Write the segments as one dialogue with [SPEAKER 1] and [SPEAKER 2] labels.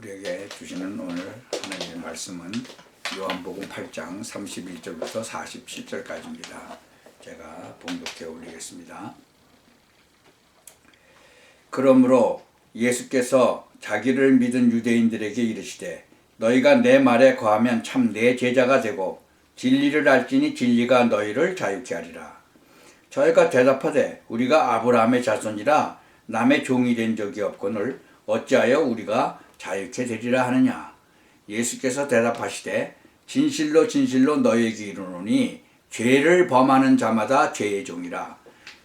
[SPEAKER 1] 우리에게 주시는 오늘 하나님의 말씀은 요한복음 8장 31절부터 47절까지입니다. 제가 봉독해 올리겠습니다. 그러므로 예수께서 자기를 믿은 유대인들에게 이르시되 너희가 내 말에 거하면 참 내 제자가 되고 진리를 알지니 진리가 너희를 자유케 하리라. 저희가 대답하되 우리가 아브라함의 자손이라 남의 종이 된 적이 없거늘 어찌하여 우리가 자유케 되리라 하느냐. 예수께서 대답하시되 진실로 진실로 너희에게 이르노니 죄를 범하는 자마다 죄의 종이라.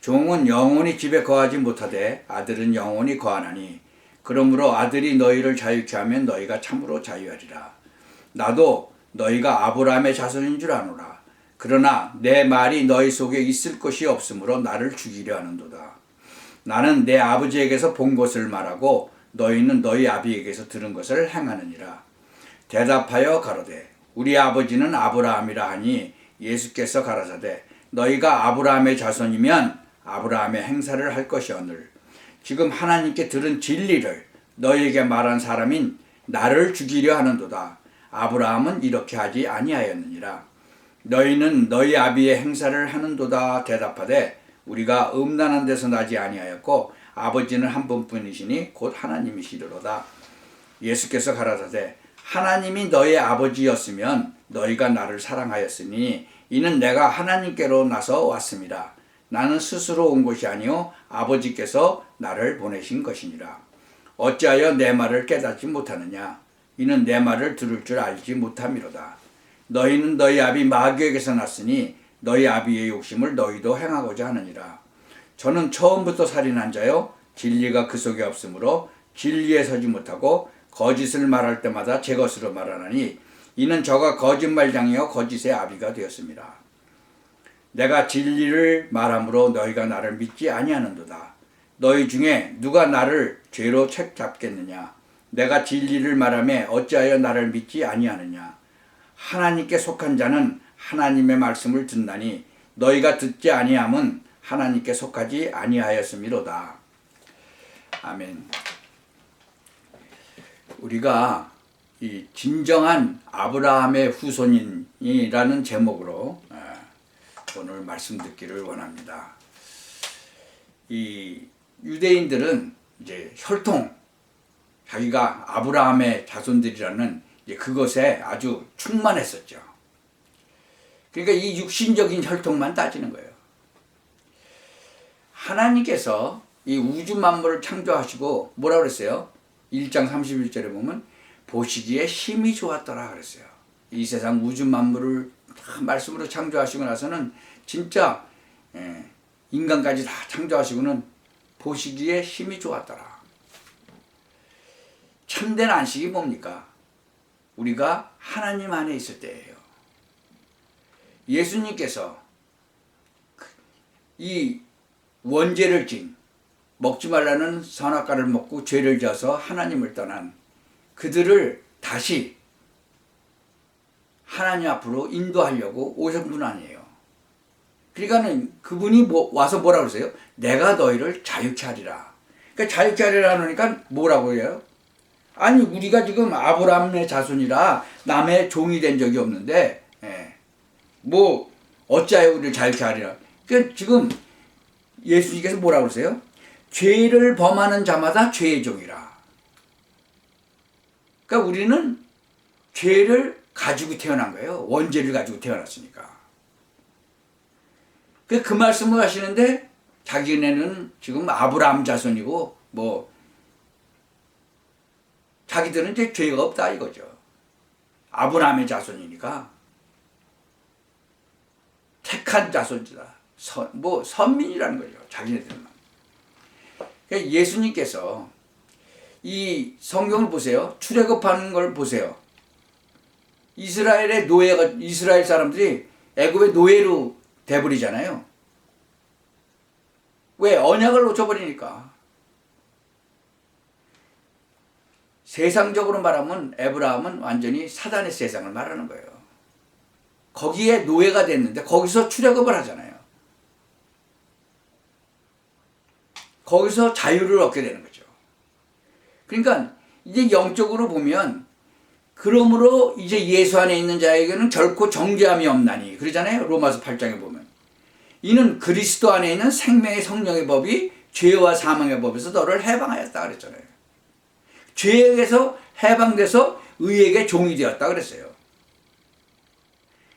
[SPEAKER 1] 종은 영원히 집에 거하지 못하되 아들은 영원히 거하나니 그러므로 아들이 너희를 자유케 하면 너희가 참으로 자유하리라. 나도 너희가 아브라함의 자손인 줄 아노라. 그러나 내 말이 너희 속에 있을 것이 없으므로 나를 죽이려 하는도다. 나는 내 아버지에게서 본 것을 말하고 너희는 너희 아비에게서 들은 것을 행하느니라. 대답하여 가로되 우리 아버지는 아브라함이라 하니 예수께서 가라사대 너희가 아브라함의 자손이면 아브라함의 행사를 할 것이오늘 지금 하나님께 들은 진리를 너희에게 말한 사람인 나를 죽이려 하는도다. 아브라함은 이렇게 하지 아니하였느니라. 너희는 너희 아비의 행사를 하는도다. 대답하되 우리가 음란한 데서 나지 아니하였고 아버지는 한 분뿐이시니 곧 하나님이시리로다. 예수께서 가라사대 하나님이 너희 아버지였으면 너희가 나를 사랑하였으니 이는 내가 하나님께로 나서 왔습니다. 나는 스스로 온 것이 아니요 아버지께서 나를 보내신 것이니라. 어찌하여 내 말을 깨닫지 못하느냐. 이는 내 말을 들을 줄 알지 못함이로다. 너희는 너희 아비 마귀에게서 났으니 너희 아비의 욕심을 너희도 행하고자 하느니라. 저는 처음부터 살인한 자요 진리가 그 속에 없으므로 진리에 서지 못하고 거짓을 말할 때마다 제 것으로 말하나니 이는 저가 거짓말장이요 거짓의 아비가 되었습니다. 내가 진리를 말함으로 너희가 나를 믿지 아니하는도다. 너희 중에 누가 나를 죄로 책잡겠느냐. 내가 진리를 말하며 어찌하여 나를 믿지 아니하느냐. 하나님께 속한 자는 하나님의 말씀을 듣나니 너희가 듣지 아니함은 하나님께 속하지 아니하였음이로다. 아멘. 우리가 이 진정한 아브라함의 후손인이라는 제목으로 오늘 말씀 듣기를 원합니다. 이 유대인들은 이제 혈통, 자기가 아브라함의 자손들이라는 그것에 아주 충만했었죠. 그러니까 이 육신적인 혈통만 따지는 거예요. 하나님께서 이 우주 만물을 창조하시고 뭐라 그랬어요? 1장 31절에 보면 보시기에 힘이 좋았더라 그랬어요. 이 세상 우주 만물을 다 말씀으로 창조하시고 나서는 진짜 인간까지 다 창조하시고는 보시기에 힘이 좋았더라. 참된 안식이 뭡니까? 우리가 하나님 안에 있을 때예요. 예수님께서 이 원죄를 진 먹지 말라는 선악과를 먹고 죄를 져서 하나님을 떠난 그들을 다시 하나님 앞으로 인도하려고 오신 분 아니에요. 그러니까는 그분이 와서 뭐라고 그러세요? 내가 너희를 자유케 하리라. 그러니까 자유케 하리라 하니까 뭐라고 해요? 아니 우리가 지금 아브라함의 자손이라 남의 종이 된 적이 없는데 뭐 어찌하여 우리를 자유케 하리라. 그러니까 지금 예수님께서 뭐라고 그러세요? 죄를 범하는 자마다 죄의 종이라. 그러니까 우리는 죄를 가지고 태어난 거예요. 원죄를 가지고 태어났으니까. 그 말씀을 하시는데 자기네는 지금 아브라함 자손이고 뭐 자기들은 이제 죄가 없다 이거죠. 아브라함의 자손이니까 택한 자손이다. 선민이라는 거죠. 자기네들만. 그러니까 예수님께서 이 성경을 보세요. 출애굽하는 걸 보세요. 이스라엘의 노예가 이스라엘 사람들이 애굽의 노예로 돼버리잖아요. 왜? 언약을 놓쳐버리니까. 세상적으로 말하면 에브라함은 완전히 사단의 세상을 말하는 거예요. 거기에 노예가 됐는데 거기서 출애굽을 하잖아요. 거기서 자유를 얻게 되는 거죠. 그러니까 이제 영적으로 보면 그러므로 이제 예수 안에 있는 자에게는 결코 정죄함이 없나니 그러잖아요. 로마서 8장에 보면 이는 그리스도 안에 있는 생명의 성령의 법이 죄와 사망의 법에서 너를 해방하였다 그랬잖아요. 죄에서 해방돼서 의에게 종이 되었다 그랬어요.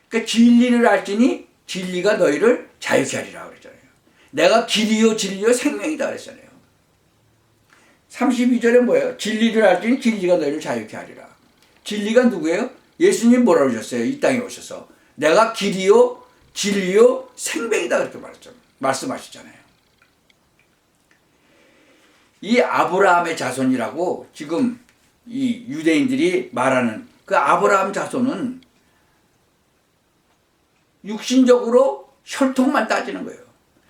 [SPEAKER 1] 그러니까 진리를 알지니 진리가 너희를 자유케 하리라 그랬잖아요. 내가 길이요 진리요 생명이다 그랬잖아요. 32절에 뭐예요? 진리를 알지니 진리가 너희를 자유케 하리라. 진리가 누구예요? 예수님 뭐라고 하셨어요? 이 땅에 오셔서 내가 길이요 진리요 생명이다 그렇게 말씀하셨잖아요. 이 아브라함의 자손이라고 지금 이 유대인들이 말하는 그 아브라함 자손은 육신적으로 혈통만 따지는 거예요.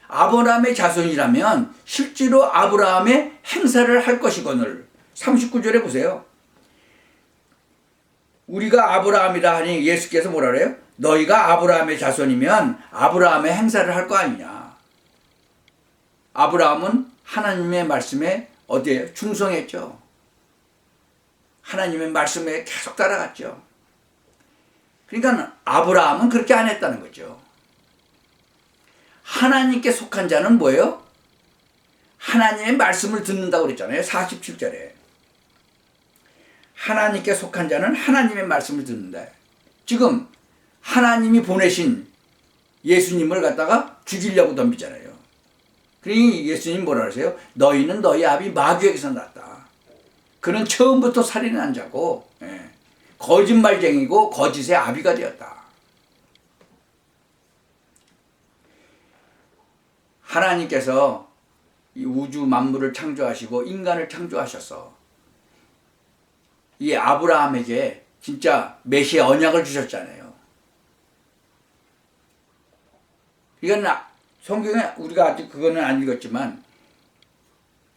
[SPEAKER 1] 아브라함의 자손이라면 실제로 아브라함의 행사를 할 것이거늘 39절에 보세요. 우리가 아브라함이라 하니 예수께서 뭐라 그래요? 너희가 아브라함의 자손이면 아브라함의 행사를 할 거 아니냐. 아브라함은 하나님의 말씀에 어디에 충성했죠. 하나님의 말씀에 계속 따라갔죠. 그러니까 아브라함은 그렇게 안 했다는 거죠. 하나님께 속한 자는 뭐예요? 하나님의 말씀을 듣는다고 그랬잖아요. 47절에. 하나님께 속한 자는 하나님의 말씀을 듣는다. 지금 하나님이 보내신 예수님을 갖다가 죽이려고 덤비잖아요. 그러니 예수님 뭐라 그러세요? 너희는 너희 아비 마귀에게서 났다. 그는 처음부터 살인한 자고 거짓말쟁이고 거짓의 아비가 되었다. 하나님께서 이 우주 만물을 창조하시고 인간을 창조하셔서 이 아브라함에게 진짜 메시아 언약을 주셨잖아요. 이건 성경에 우리가 아직 그거는 안 읽었지만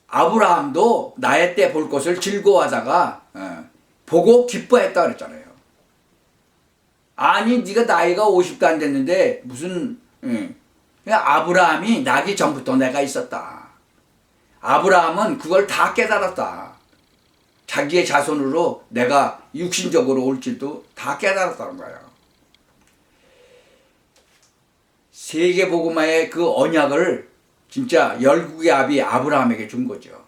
[SPEAKER 1] 아브라함도 나의 때 볼 것을 즐거워하다가 보고 기뻐했다 그랬잖아요. 아니 네가 나이가 50도 안 됐는데 무슨 아브라함이 나기 전부터 내가 있었다. 아브라함은 그걸 다 깨달았다. 자기의 자손으로 내가 육신적으로 올 줄도 다 깨달았다는 거예요. 세계복음화의 그 언약을 진짜 열국의 아비 아브라함에게 준 거죠.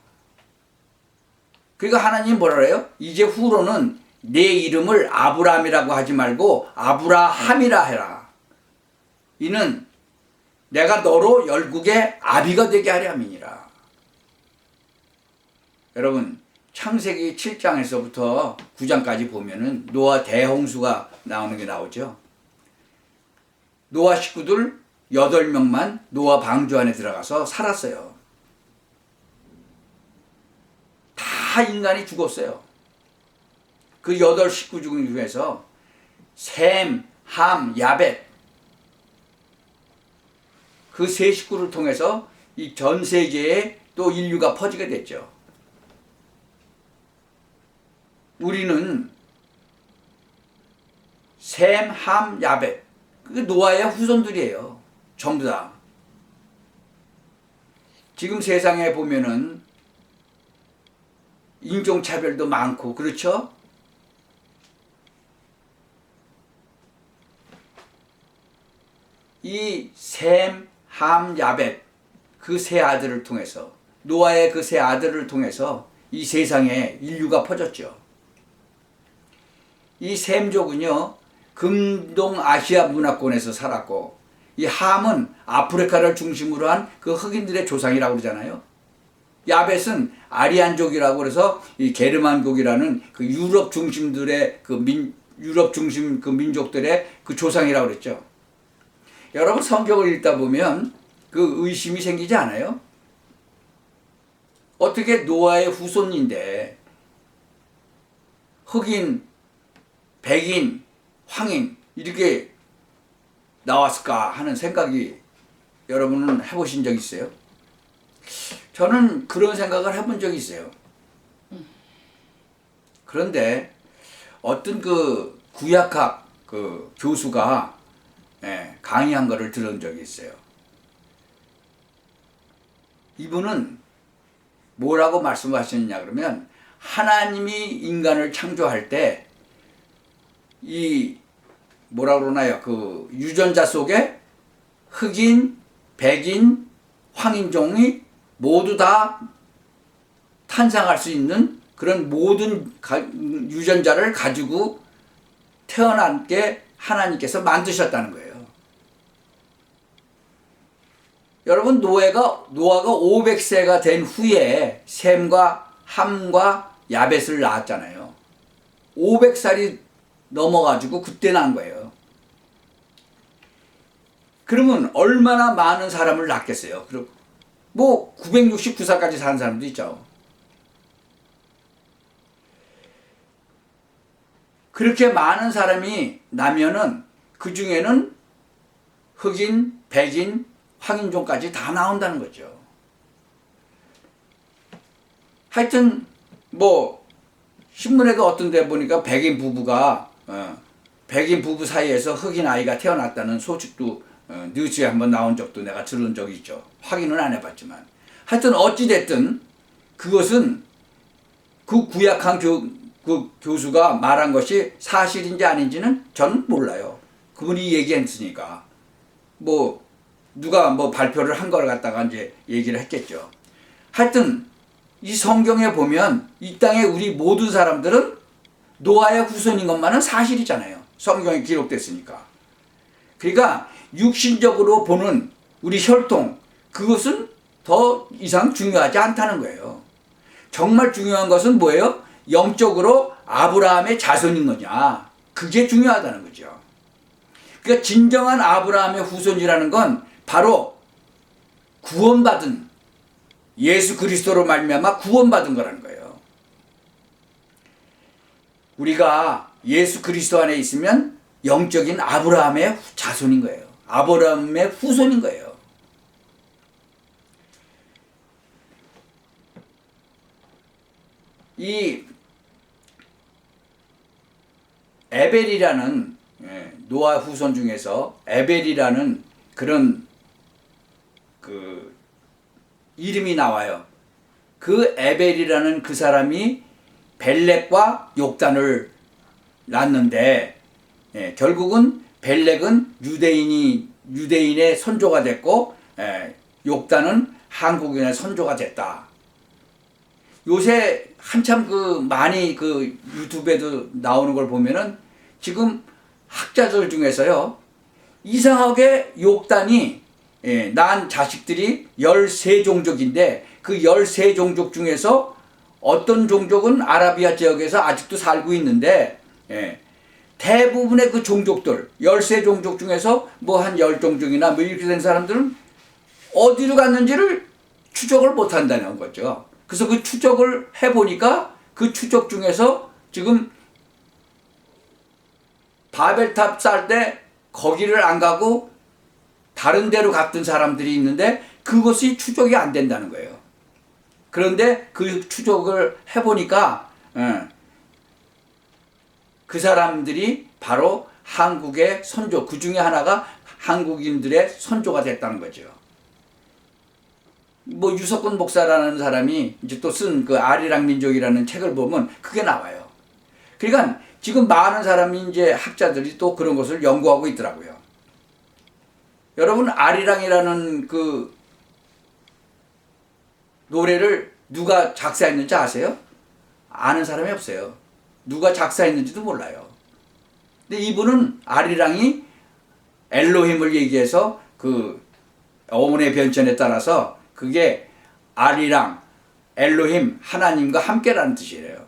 [SPEAKER 1] 그리고 하나님 뭐라 그래요? 이제 후로는 내 이름을 아브라함이라고 하지 말고 아브라함이라 해라. 이는 내가 너로 열국의 아비가 되게 하려 함이니라. 여러분 창세기 7장에서부터 9장까지 보면은 노아 대홍수가 나오는 게 나오죠. 노아 식구들 8명만 노아 방주 안에 들어가서 살았어요. 다 인간이 죽었어요. 그 8 식구 중에서 셈, 함, 야벳 그 세 식구를 통해서 이 전 세계에 또 인류가 퍼지게 됐죠. 우리는 셈, 함, 야벳 그게 노아의 후손들이에요. 전부 다. 지금 세상에 보면은 인종차별도 많고 그렇죠? 이 셈, 함, 야벳 그 세 아들을 통해서 노아의 그 세 아들을 통해서 이 세상에 인류가 퍼졌죠. 이 셈족은요 금동 아시아 문화권에서 살았고 이 함은 아프리카를 중심으로 한 그 흑인들의 조상이라고 그러잖아요. 야벳은 아리안족이라고 그래서 이 게르만족이라는 그 유럽 중심들의 유럽 중심 그 민족들의 그 조상이라고 그랬죠. 여러분 성경을 읽다 보면 그 의심이 생기지 않아요? 어떻게 노아의 후손인데 흑인, 백인, 황인 이렇게 나왔을까 하는 생각이 여러분은 해보신 적 있어요? 저는 그런 생각을 해본 적이 있어요. 그런데 어떤 그 구약학 그 교수가 강의한 거를 들은 적이 있어요. 이분은 뭐라고 말씀하셨느냐 그러면 하나님이 인간을 창조할 때 이 뭐라 그러나요? 그 유전자 속에 흑인, 백인, 황인종이 모두 다 탄생할 수 있는 그런 모든 유전자를 가지고 태어나게 하나님께서 만드셨다는 거예요. 여러분, 노아가 500세가 된 후에 셈과 함과 야벳을 낳았잖아요. 500살이 넘어가지고 그때 난 거예요. 그러면 얼마나 많은 사람을 낳겠어요? 뭐 969살까지 사는 사람도 있죠. 그렇게 많은 사람이 나면은 그 중에는 흑인, 백인, 황인종까지 다 나온다는 거죠. 하여튼 뭐 신문에도 어떤 데 보니까 백인 부부 사이에서 흑인 아이가 태어났다는 소식도 뉴스에 한번 나온 적도 내가 들은 적이 있죠. 확인은 안 해봤지만. 하여튼 어찌됐든 그것은 그 구약한 교수가 말한 것이 사실인지 아닌지는 저는 몰라요. 그분이 얘기했으니까. 뭐 누가 뭐 발표를 한 걸 갖다가 이제 얘기를 했겠죠. 하여튼 이 성경에 보면 이 땅에 우리 모든 사람들은 노아의 후손인 것만은 사실이잖아요. 성경에 기록됐으니까. 그러니까 육신적으로 보는 우리 혈통, 그것은 더 이상 중요하지 않다는 거예요. 정말 중요한 것은 뭐예요? 영적으로 아브라함의 자손인 거냐. 그게 중요하다는 거죠. 그러니까 진정한 아브라함의 후손이라는 건 바로 구원받은 예수 그리스도로 말미암아 구원받은 거라는 거예요. 우리가 예수 그리스도 안에 있으면 영적인 아브라함의 자손인 거예요. 아브라함의 후손인 거예요. 이 에벨이라는 노아 후손 중에서 에벨이라는 그런 그 이름이 나와요. 그 에벨이라는 그 사람이 벨렉과 욕단을 낳았는데 결국은 벨렉은 유대인의 선조가 됐고 욕단은 한국인의 선조가 됐다. 요새 한참 많이 유튜브에도 나오는 걸 보면은 지금 학자들 중에서요, 이상하게 욕단이 낳은 자식들이 13종족인데 그 13종족 중에서 어떤 종족은 아라비아 지역에서 아직도 살고 있는데 대부분의 그 종족들 13종족 중에서 뭐 한 10종족이나 뭐 이렇게 된 사람들은 어디로 갔는지를 추적을 못한다는 거죠. 그래서 그 추적을 해보니까 그 추적 중에서 지금 바벨탑 쌀 때 거기를 안 가고 다른 데로 갔던 사람들이 있는데 그것이 추적이 안 된다는 거예요. 그런데 그 추적을 해보니까 그 사람들이 바로 한국의 선조, 그 중에 하나가 한국인들의 선조가 됐다는 거죠. 뭐 유석근 목사라는 사람이 이제 또 쓴 그 아리랑 민족이라는 책을 보면 그게 나와요. 그러니까 지금 많은 사람이 이제 학자들이 또 그런 것을 연구하고 있더라고요. 여러분, 아리랑이라는 그 노래를 누가 작사했는지 아세요? 아는 사람이 없어요. 누가 작사했는지도 몰라요. 근데 이분은 아리랑이 엘로힘을 얘기해서 그 어머니의 변천에 따라서 그게 아리랑, 엘로힘, 하나님과 함께라는 뜻이래요.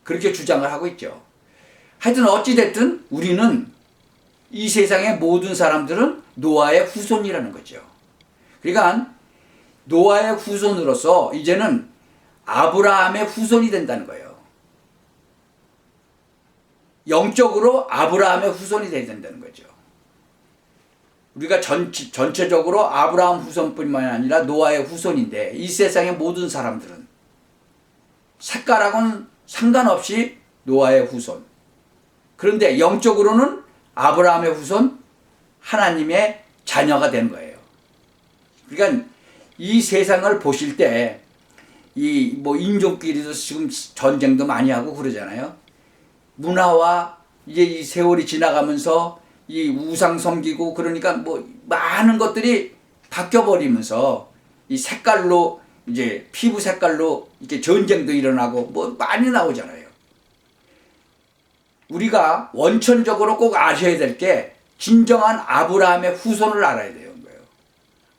[SPEAKER 1] 그렇게 주장을 하고 있죠. 하여튼 어찌됐든 우리는 이 세상의 모든 사람들은 노아의 후손이라는 거죠. 그러니까 노아의 후손으로서 이제는 아브라함의 후손이 된다는 거예요. 영적으로 아브라함의 후손이 돼야 된다는 거죠. 우리가 전체적으로 아브라함 후손뿐만 아니라 노아의 후손인데 이 세상의 모든 사람들은 색깔하고는 상관없이 노아의 후손. 그런데 영적으로는 아브라함의 후손, 하나님의 자녀가 된 거예요. 그러니까 이 세상을 보실 때 이 뭐 인종끼리도 지금 전쟁도 많이 하고 그러잖아요. 문화와 이제 이 세월이 지나가면서 이 우상 섬기고 그러니까 뭐 많은 것들이 바뀌어 버리면서 이 색깔로 이제 피부 색깔로 이렇게 전쟁도 일어나고 뭐 많이 나오잖아요. 우리가 원천적으로 꼭 아셔야 될 게 진정한 아브라함의 후손을 알아야 되는 거예요.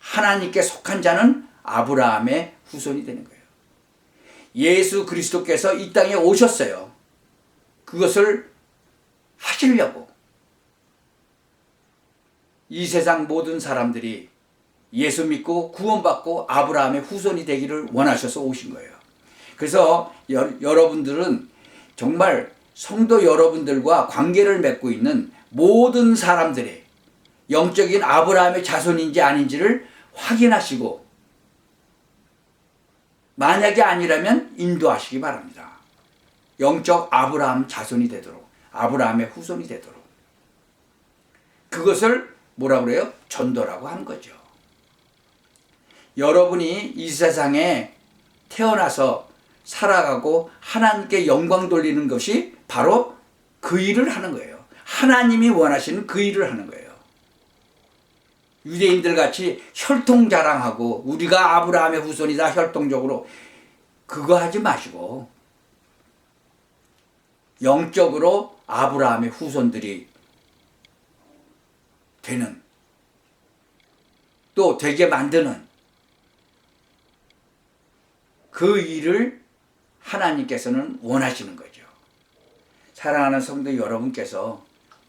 [SPEAKER 1] 하나님께 속한 자는 아브라함의 후손이 되는 거예요. 예수 그리스도께서 이 땅에 오셨어요. 그것을 하시려고. 이 세상 모든 사람들이 예수 믿고 구원받고 아브라함의 후손이 되기를 원하셔서 오신 거예요. 그래서 여러분들은 정말 성도 여러분들과 관계를 맺고 있는 모든 사람들이 영적인 아브라함의 자손인지 아닌지를 확인하시고 만약에 아니라면 인도하시기 바랍니다. 영적 아브라함 자손이 되도록, 아브라함의 후손이 되도록. 그것을 뭐라고 그래요? 전도라고 하는 거죠. 여러분이 이 세상에 태어나서 살아가고 하나님께 영광 돌리는 것이 바로 그 일을 하는 거예요. 하나님이 원하시는 그 일을 하는 거예요. 유대인들 같이 혈통 자랑하고 우리가 아브라함의 후손이다 혈통적으로 그거 하지 마시고 영적으로 아브라함의 후손들이 되는 또 되게 만드는 그 일을 하나님께서는 원하시는 거죠. 사랑하는 성도 여러분께서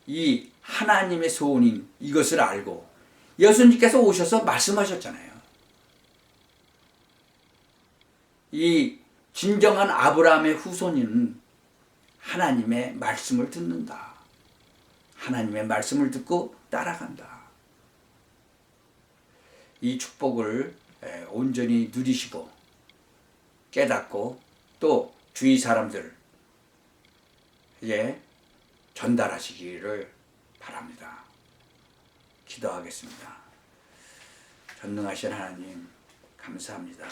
[SPEAKER 1] 이 하나님의 소원인 이것을 알고 예수님께서 오셔서 말씀하셨잖아요. 이 진정한 아브라함의 후손인 하나님의 말씀을 듣는다. 하나님의 말씀을 듣고 따라간다. 이 축복을 온전히 누리시고 깨닫고 또 주위 사람들에게 전달하시기를 바랍니다. 기도하겠습니다. 전능하신 하나님 감사합니다.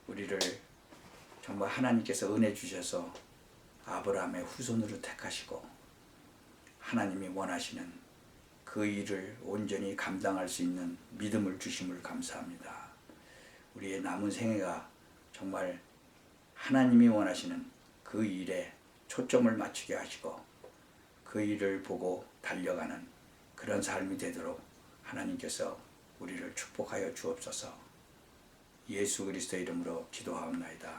[SPEAKER 1] 우리를 정말 하나님께서 은혜 주셔서 아브라함의 후손으로 택하시고 하나님이 원하시는 그 일을 온전히 감당할 수 있는 믿음을 주심을 감사합니다. 우리의 남은 생애가 정말 하나님이 원하시는 그 일에 초점을 맞추게 하시고 그 일을 보고 달려가는 그런 삶이 되도록 하나님께서 우리를 축복하여 주옵소서. 예수 그리스도의 이름으로 기도하옵나이다.